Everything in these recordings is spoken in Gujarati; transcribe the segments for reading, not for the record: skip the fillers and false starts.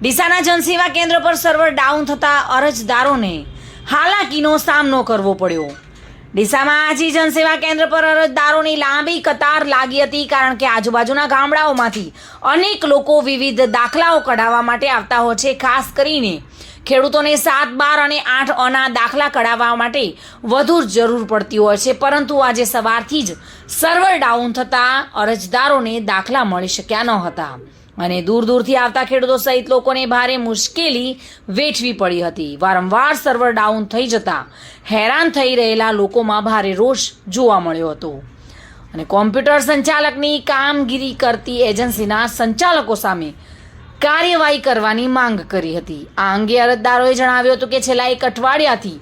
ડીસાના જનસેવા કેન્દ્ર પર સર્વર ડાઉન થતા અરજદારોને હાલાકીનો સામનો કરવો પડ્યો। ડીસામાં આજે જનસેવા કેન્દ્ર પર અરજદારોની લાંબી કતાર લાગી હતી, કારણ કે આજુબાજુના ગામડાઓમાંથી અનેક લોકો વિવિધ દાખલાઓ કઢાવવા માટે આવતા હોય છે। ખાસ કરીને ખેડૂતોને 7, 12 અને 8 અના દાખલા કઢાવવા માટે વધુ જરૂર પડતી હોય છે, પરંતુ આજે સવારથી જ સર્વર ડાઉન થતાં અરજદારોને દાખલા મળી શક્યા ન હતા અને દૂર દૂરથી આવતા ખેડૂતો સહિત લોકોને ભારે મુશ્કેલી વેઠવી પડી હતી। વારંવાર સર્વર ડાઉન થઈ જતા હેરાન થઈ રહેલા લોકોમાં ભારે રોષ જોવા મળ્યો હતો અને કોમ્પ્યુટર સંચાલકની કામગીરી કરતી એજન્સીના સંચાલકો સામે કાર્યવાહી કરવાની માંગ કરી હતી। આ અંગે અરજદારોએ જણાવ્યું હતું કે છેલ્લા 1 અઠવાડિયાથી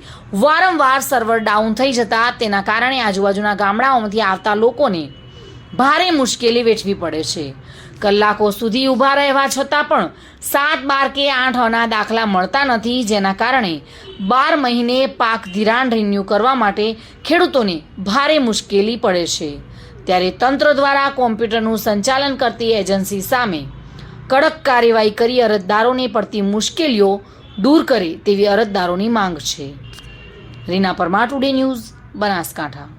વારંવાર સર્વર ડાઉન થઈ જતા તેના કારણે આજુબાજુના ગામડાઓમાંથી આવતા લોકોને ભારે મુશ્કેલી વેઠવી પડે છે। કલાકો સુધી ઊભા રહેવા છતાં પણ 7, 12 કે 8 અના દાખલા મળતા નથી, જેના કારણે 12 મહિને પાક ધિરાણ રિન્યૂ કરવા માટે ખેડૂતોને ભારે મુશ્કેલી પડે છે। ત્યારે તંત્ર દ્વારા કોમ્પ્યુટરનું સંચાલન કરતી એજન્સી સામે કડક કાર્યવાહી કરી અરજદારોને પડતી મુશ્કેલીઓ દૂર કરે તેવી અરજદારોની માંગ છે। Reena Parmar, today news, Banaskantha.